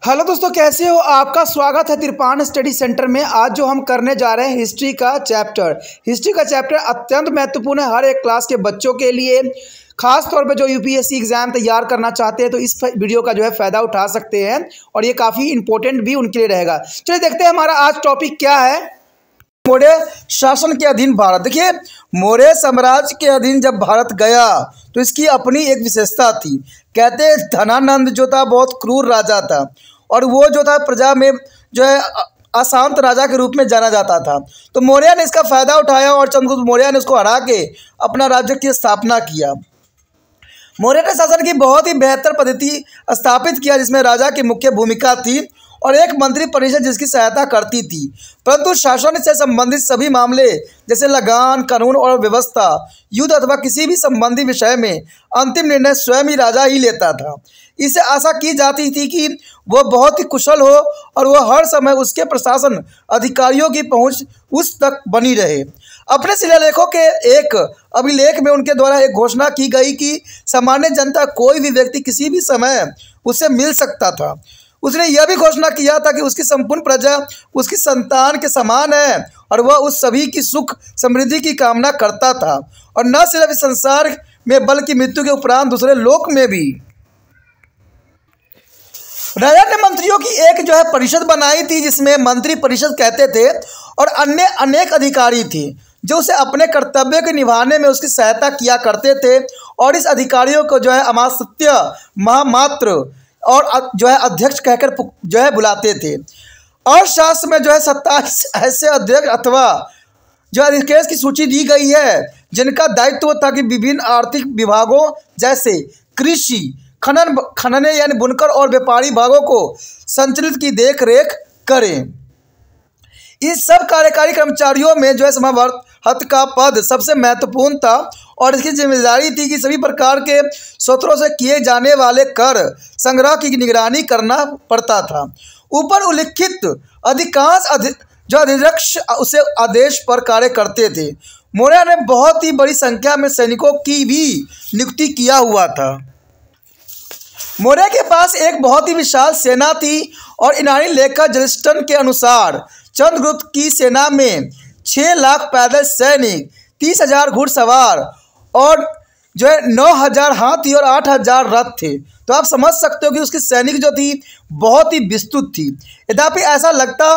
Hello दोस्तों, कैसे हो? आपका स्वागत है तिरपान स्टडी सेंटर में। आज जो हम करने जा रहे हैं हिस्ट्री का चैप्टर अत्यंत महत्वपूर्ण है हर एक क्लास के बच्चों के लिए। खास तौर पे जो यूपीएससी एग्जाम तैयार करना चाहते हैं तो इस वीडियो का जो है फ़ायदा उठा सकते हैं और ये काफ़ी इंपॉर्टेंट भी उनके लिए रहेगा। चलिए देखते हैं हमारा आज टॉपिक क्या है। मौर्य शासन के अधीन भारत। देखिए, मौर्य साम्राज्य के अधीन जब भारत गया तो इसकी अपनी एक विशेषता थी। कहते हैं धनानंद जो था बहुत क्रूर राजा था और वो जो था प्रजा में जो है अशांत राजा के रूप में जाना जाता था। तो मौर्य ने इसका फायदा उठाया और चंद्रगुप्त मौर्य ने उसको हरा के अपना राज्य की स्थापना किया। मौर्य ने शासन की बहुत ही बेहतर पद्धति स्थापित किया जिसमें राजा की मुख्य भूमिका थी और एक मंत्री परिषद जिसकी सहायता करती थी। परंतु शासन से संबंधित सभी मामले जैसे लगान, कानून और व्यवस्था, युद्ध अथवा किसी भी संबंधी विषय में अंतिम निर्णय स्वयं ही राजा ही लेता था। इसे आशा की जाती थी कि वह बहुत ही कुशल हो और वह हर समय उसके प्रशासन अधिकारियों की पहुंच उस तक बनी रहे। अपने शिलालेखों के एक अभिलेख में उनके द्वारा एक घोषणा की गई कि सामान्य जनता कोई भी व्यक्ति किसी भी समय उससे मिल सकता था। उसने यह भी घोषणा किया था कि उसकी संपूर्ण प्रजा उसकी संतान के समान है और वह उस सभी की सुख समृद्धि की कामना करता था, और न सिर्फ इस संसार में बल्कि मृत्यु के उपरांत दूसरे लोक में भी। राजा ने मंत्रियों की एक जो है परिषद बनाई थी जिसमें मंत्री परिषद कहते थे और अन्य अनेक अधिकारी थे जो उसे अपने कर्तव्य के निभाने में उसकी सहायता किया करते थे, और इस अधिकारियों को जो है अमात्य, महामात्र और जो है अध्यक्ष कहकर जो है बुलाते थे। और शास्त्र में जो है 27 ऐसे अध्यक्ष अथवा जो अधिकारियों की सूची दी गई है जिनका दायित्व था कि विभिन्न आर्थिक विभागों जैसे कृषि, खनन यानी बुनकर और व्यापारी भागों को संचालित की देख रेख करें। इस सब कार्यकारी कर्मचारियों में जो है समावर्त का पद सबसे महत्वपूर्ण था और इसकी जिम्मेदारी थी कि सभी प्रकार के स्रोतों से किए जाने वाले कर संग्रह की निगरानी करना पड़ता था। ऊपर उल्लिखित अधिकांश जो अध्यक्ष उसे आदेश पर कार्य करते थे। मौर्य ने बहुत ही बड़ी संख्या में सैनिकों की भी नियुक्ति किया हुआ था। मौर्य के पास एक बहुत ही विशाल सेना थी और ईरानी लेखक जलिस्टन के अनुसार चंद्रगुप्त की सेना में 6 लाख पैदल सैनिक, 30,000 घुड़सवार और जो है 9,000 हाथी और 8,000 रथ थे। तो आप समझ सकते हो कि उसकी सैनिक जो थी बहुत ही विस्तृत थी। यद्यपि ऐसा लगता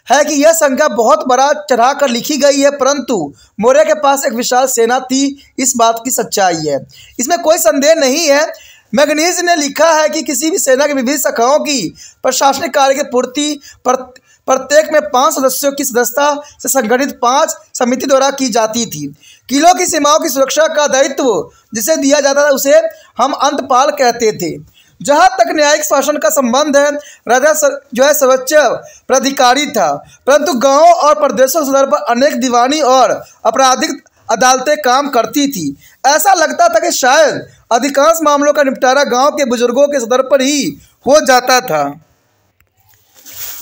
है कि यह संख्या बहुत बड़ा चढ़ा कर लिखी गई है, परंतु मौर्य के पास एक विशाल सेना थी, इस बात की सच्चाई है, इसमें कोई संदेह नहीं है। मैगनीज ने लिखा है कि किसी भी सेना की विभिन्न शाखाओं की प्रशासनिक कार्य की पूर्ति प्रत्येक में 5 सदस्यों की सदस्यता से संगठित 5 समिति द्वारा की जाती थी। किलों की सीमाओं की सुरक्षा का दायित्व जिसे दिया जाता था उसे हम अंतपाल कहते थे। जहाँ तक न्यायिक शासन का संबंध है, राजा जो है सर्वोच्च प्राधिकारी था, परंतु गांवों और प्रदेशों के स्तर पर अनेक दीवानी और आपराधिक अदालतें काम करती थी। ऐसा लगता था कि शायद अधिकांश मामलों का निपटारा गांव के बुजुर्गों के स्तर पर ही हो जाता था।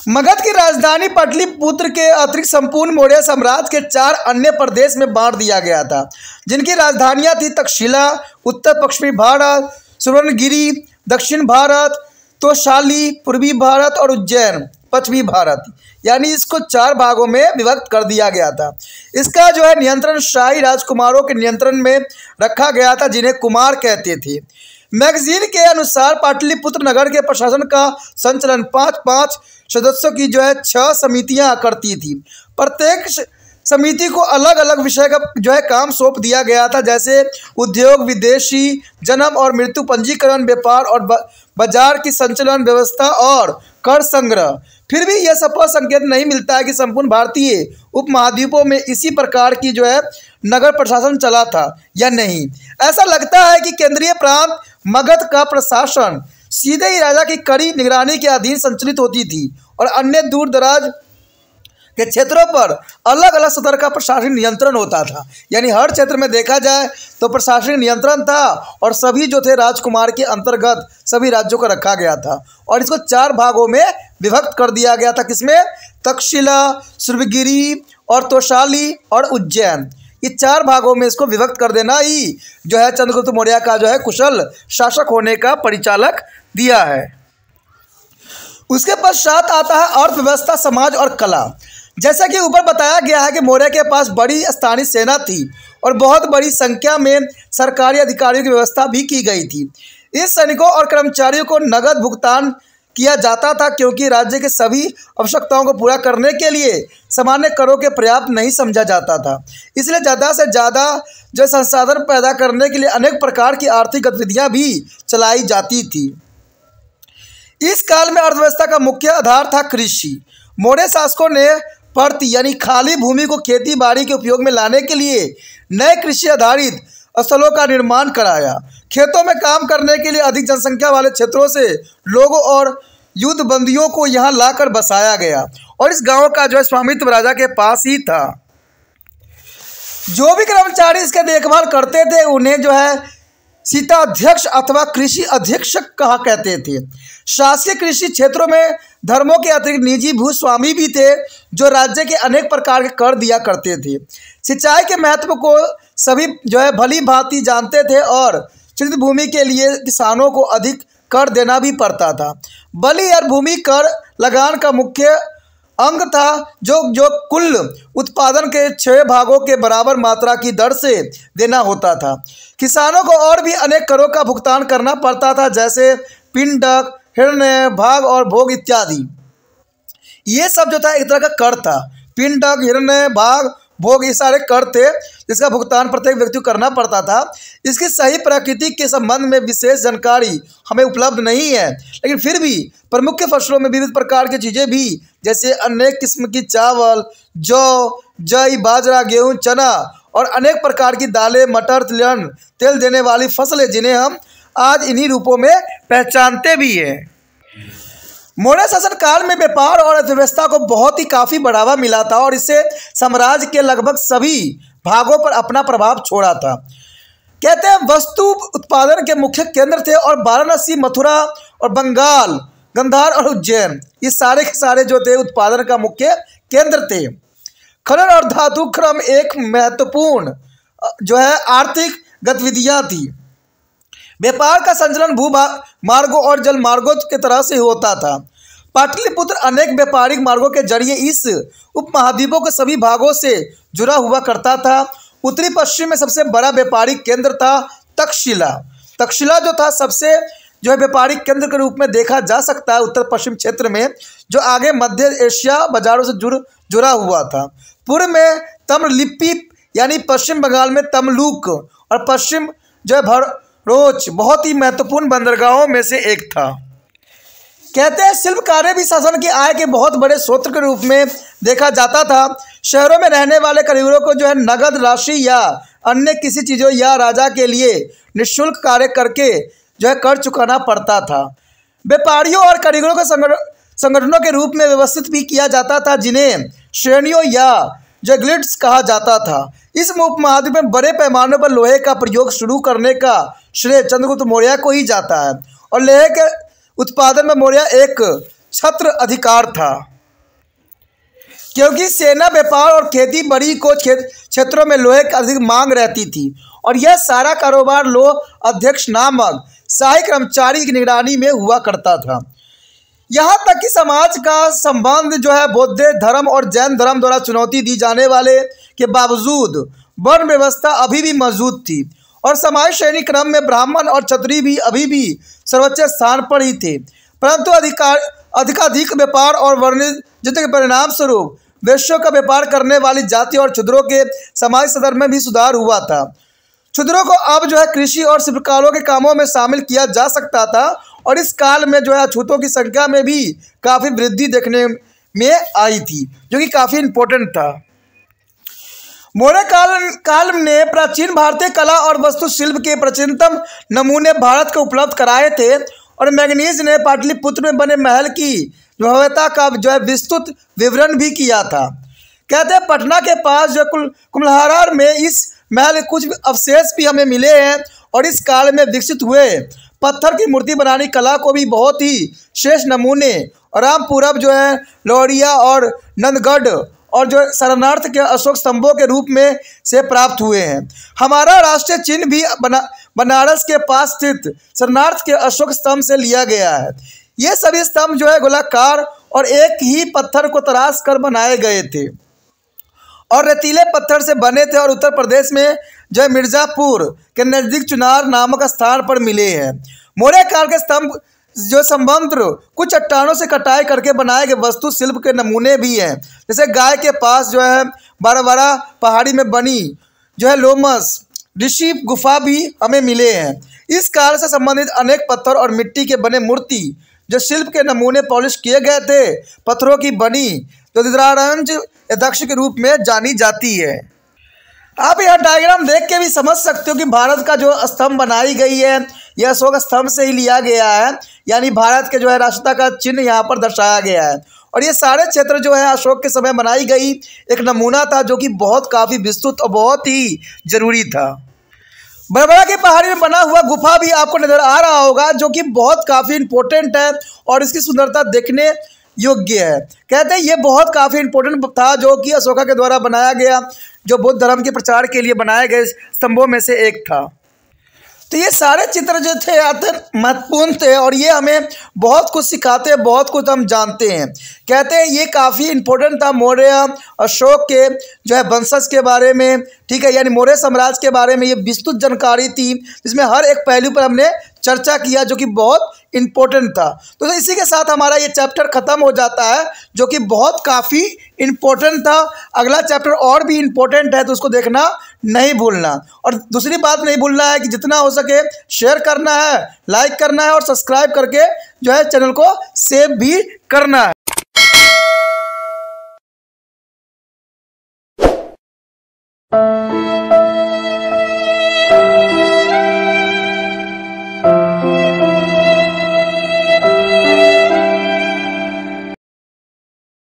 मगध की राजधानी पाटलिपुत्र के अतिरिक्त संपूर्ण मौर्य साम्राज्य के 4 अन्य प्रदेश में बांट दिया गया था, जिनकी राजधानियां थी तक्षशिला उत्तर पश्चिमी भारत, सुवर्णगिरी दक्षिण भारत, तोशाली पूर्वी भारत और उज्जैन पश्चिमी भारत। यानी इसको 4 भागों में विभक्त कर दिया गया था। इसका जो है नियंत्रण शाही राजकुमारों के नियंत्रण में रखा गया था जिन्हें कुमार कहते थे। मैगजीन के अनुसार पाटलिपुत्र नगर के प्रशासन का संचालन 5-5 सदस्यों की जो है 6 समितियां करती थी। प्रत्येक समिति को अलग अलग विषय का जो है काम सौंप दिया गया था, जैसे उद्योग, विदेशी जन्म और मृत्यु पंजीकरण, व्यापार और बाजार की संचालन व्यवस्था और कर संग्रह। फिर भी यह सफल संकेत नहीं मिलता है कि संपूर्ण भारतीय उपमहाद्वीपों में इसी प्रकार की जो है नगर प्रशासन चला था या नहीं। ऐसा लगता है कि केंद्रीय प्रांत मगध का प्रशासन सीधे ही राजा की कड़ी निगरानी के अधीन संचालित होती थी और अन्य दूर दराज के क्षेत्रों पर अलग अलग स्तर का प्रशासनिक नियंत्रण होता था। यानी हर क्षेत्र में देखा जाए तो प्रशासनिक नियंत्रण था और सभी जो थे राजकुमार के अंतर्गत सभी राज्यों को रखा गया था और इसको 4 भागों में विभक्त कर दिया गया था। किसमें? तक्षशिला, सुवर्णगिरी और तोशाली और उज्जैन। ये 4 भागों में इसको विभक्त कर देना ही जो है चंद्रगुप्त मौर्य का जो है कुशल शासक होने का परिचालक दिया है। उसके पश्चात आता है अर्थव्यवस्था, समाज और कला। जैसा कि ऊपर बताया गया है कि मौर्य के पास बड़ी स्थानीय सेना थी और बहुत बड़ी संख्या में सरकारी अधिकारियों की व्यवस्था भी की गई थी। इस सैनिकों और कर्मचारियों को नगद भुगतान किया जाता था, क्योंकि राज्य के सभी आवश्यकताओं को पूरा करने के लिए सामान्य करों के पर्याप्त नहीं समझा जाता था। इसलिए ज़्यादा से ज़्यादा जो संसाधन पैदा करने के लिए अनेक प्रकार की आर्थिक गतिविधियां भी चलाई जाती थी। इस काल में अर्थव्यवस्था का मुख्य आधार था कृषि। मौर्य शासकों ने परती यानी खाली भूमि को खेती बाड़ी के उपयोग में लाने के लिए नए कृषि आधारित स्थलों का निर्माण कराया। खेतों में काम करने के लिए अधिक जनसंख्या वाले क्षेत्रों से लोगों और युद्ध बंदियों को यहाँ लाकर बसाया गया और इस गांव का जो है स्वामित्व राजा के पास ही था। जो भी कर्मचारी इसके देखभाल करते थे उन्हें जो है सीताध्यक्ष अथवा कृषि अधीक्षक कहा कहते थे। शासकीय कृषि क्षेत्रों में धर्मों के अतिरिक्त निजी भूस्वामी भी थे, जो राज्य के अनेक प्रकार के कर दिया करते थे। सिंचाई के महत्व को सभी जो है भली भांति जानते थे और चिन्हित भूमि के लिए किसानों को अधिक कर देना भी पड़ता था। बलि और भूमि कर लगान का मुख्य अंग था, जो कुल उत्पादन के 6 भागों के बराबर मात्रा की दर से देना होता था। किसानों को और भी अनेक करों का भुगतान करना पड़ता था, जैसे पिंडक, हिरण्य, भाग और भोग इत्यादि। ये सब जो था एक तरह का कर था। पिंडक, हिरण्य, भाग, भोग ये सारे कर थे जिसका भुगतान प्रत्येक व्यक्ति को करना पड़ता था। इसकी सही प्रकृति के संबंध में विशेष जानकारी हमें उपलब्ध नहीं है, लेकिन फिर भी प्रमुख फसलों में विविध प्रकार की चीज़ें भी, जैसे अनेक किस्म की चावल, जौ, जई, बाजरा, गेहूं, चना और अनेक प्रकार की दालें, मटर, तिलहन, तेल देने वाली फसलें, जिन्हें हम आज इन्हीं रूपों में पहचानते भी हैं। मौर्य शासन काल में व्यापार और अर्थव्यवस्था को बहुत ही काफ़ी बढ़ावा मिला था और इससे साम्राज्य के लगभग सभी भागों पर अपना प्रभाव छोड़ा था। कहते हैं वस्तु उत्पादन के मुख्य केंद्र थे और वाराणसी, मथुरा और बंगाल, गंधार और उज्जैन ये सारे के सारे जो थे उत्पादन का मुख्य केंद्र थे। खनन और धातु क्रम एक महत्वपूर्ण जो है आर्थिक गतिविधियां थी। व्यापार का संचालन भू मार्गों और जल मार्गों की तरह से होता था। पाटलिपुत्र अनेक व्यापारिक मार्गों के जरिए इस उपमहाद्वीपों के सभी भागों से जुड़ा हुआ करता था। उत्तरी पश्चिम में सबसे बड़ा व्यापारिक केंद्र था तक्षशिला। तक्षशिला जो था सबसे जो है व्यापारिक केंद्र के रूप में देखा जा सकता है उत्तर पश्चिम क्षेत्र में, जो आगे मध्य एशिया बाजारों से जुड़ा हुआ था। पूर्व में तम्रलिप्पी यानी पश्चिम बंगाल में तमलुक और पश्चिम जो है भरोच बहुत ही महत्वपूर्ण बंदरगाहों में से एक था। कहते हैं शिल्प कार्य भी शासन की आय के बहुत बड़े स्रोत के रूप में देखा जाता था। शहरों में रहने वाले कारीगरों को जो है नगद राशि या अन्य किसी चीज़ों या राजा के लिए निःशुल्क कार्य करके जो है कर चुकाना पड़ता था। व्यापारियों और कारीगरों को संगठनों के रूप में व्यवस्थित भी किया जाता था, जिन्हें श्रेणियों या जो गिल्ड्स कहा जाता था। इस उपमहाद्वीप में बड़े पैमाने पर लोहे का प्रयोग शुरू करने का श्रेय चंद्रगुप्त मौर्य को ही जाता है और लोहे के उत्पादन में मौर्य एक छत्र अधिकार था, क्योंकि सेना, व्यापार और खेती बाड़ी को क्षेत्रों में लोहे की अधिक मांग रहती थी और यह सारा कारोबार लोह अध्यक्ष नामक शाही कर्मचारी की निगरानी में हुआ करता था। यहाँ तक कि समाज का संबंध जो है बौद्ध धर्म और जैन धर्म द्वारा चुनौती दी जाने वाले के बावजूद वर्ण व्यवस्था अभी भी मौजूद थी और समाज श्रेणी क्रम में ब्राह्मण और क्षत्रिय भी अभी भी सर्वोच्च स्थान पर ही थे। परंतु अधिकाधिक व्यापार और वाणिज्य के परिणाम स्वरूप वैश्यों का व्यापार करने वाली जाति और क्षुद्रों के समाज स्तर में भी सुधार हुआ था। क्षुद्रों को अब जो है कृषि और शिल्पकारों के कामों में शामिल किया जा सकता था और इस काल में जो है अछूतों की संख्या में भी काफ़ी वृद्धि देखने में आई थी, जो कि काफ़ी इम्पोर्टेंट था। मौर्य काल ने प्राचीन भारतीय कला और वास्तुशिल्प के प्राचीनतम नमूने भारत को उपलब्ध कराए थे और मैगनीज ने पाटलिपुत्र में बने महल की भव्यता का जो है विस्तृत विवरण भी किया था। कहते हैं पटना के पास जो कुम्हलहारा में इस महल के कुछ अवशेष भी हमें मिले हैं और इस काल में विकसित हुए पत्थर की मूर्ति बनाने कला को भी बहुत ही श्रेष्ठ नमूने रामपुरम जो है लौरिया और नंदगढ़ और जो सारनाथ के अशोक स्तंभों के रूप में से प्राप्त हुए हैं। हमारा राष्ट्रीय चिन्ह भी बनारस के पास स्थित सारनाथ के अशोक स्तंभ से लिया गया है। ये सभी स्तंभ जो है गोलाकार और एक ही पत्थर को तराश कर बनाए गए थे और रेतीले पत्थर से बने थे और उत्तर प्रदेश में जो है मिर्ज़ापुर के नज़दीक चुनार नामक स्थान पर मिले हैं। मौर्य काल के स्तंभ जो संबंध कुछ चट्टानों से कटाई करके बनाए गए वस्तु शिल्प के नमूने भी हैं। जैसे गाय के पास जो है बाराबारा पहाड़ी में बनी जो है लोमस ऋषि गुफा भी हमें मिले हैं। इस काल से संबंधित अनेक पत्थर और मिट्टी के बने मूर्ति जो शिल्प के नमूने पॉलिश किए गए थे पत्थरों की बनी जो दीदारंज दक्ष के रूप में जानी जाती है। आप यह डायग्राम देख के भी समझ सकते हो कि भारत का जो स्तंभ बनाई गई है यह अशोक स्तंभ से ही लिया गया है, यानी भारत के जो है राष्ट्रता का चिन्ह यहाँ पर दर्शाया गया है। और ये सारे क्षेत्र जो है अशोक के समय बनाई गई एक नमूना था जो कि बहुत काफ़ी विस्तृत और बहुत ही जरूरी था। बरबरा की पहाड़ी में बना हुआ गुफा भी आपको नजर आ रहा होगा जो कि बहुत काफ़ी इंपॉर्टेंट है और इसकी सुंदरता देखने योग्य है। कहते हैं ये बहुत काफ़ी इंपॉर्टेंट था जो कि अशोका के द्वारा बनाया गया जो बौद्ध धर्म के प्रचार के लिए बनाए गए स्तंभों में से एक था। तो ये सारे चित्र जो थे महत्वपूर्ण थे और ये हमें बहुत कुछ सिखाते हैं, बहुत कुछ हम जानते हैं। कहते हैं ये काफ़ी इंपॉर्टेंट था मौर्य अशोक के जो है वंशज के बारे में, ठीक है, यानी मौर्य साम्राज्य के बारे में ये विस्तृत जानकारी थी जिसमें हर एक पहलू पर हमने चर्चा किया जो कि बहुत इम्पोर्टेंट था। तो इसी के साथ हमारा ये चैप्टर ख़त्म हो जाता है जो कि बहुत काफ़ी इम्पोर्टेंट था। अगला चैप्टर और भी इम्पोर्टेंट है तो उसको देखना नहीं भूलना। और दूसरी बात नहीं भूलना है कि जितना हो सके शेयर करना है, लाइक करना है और सब्सक्राइब करके जो है चैनल को सेव भी करना है।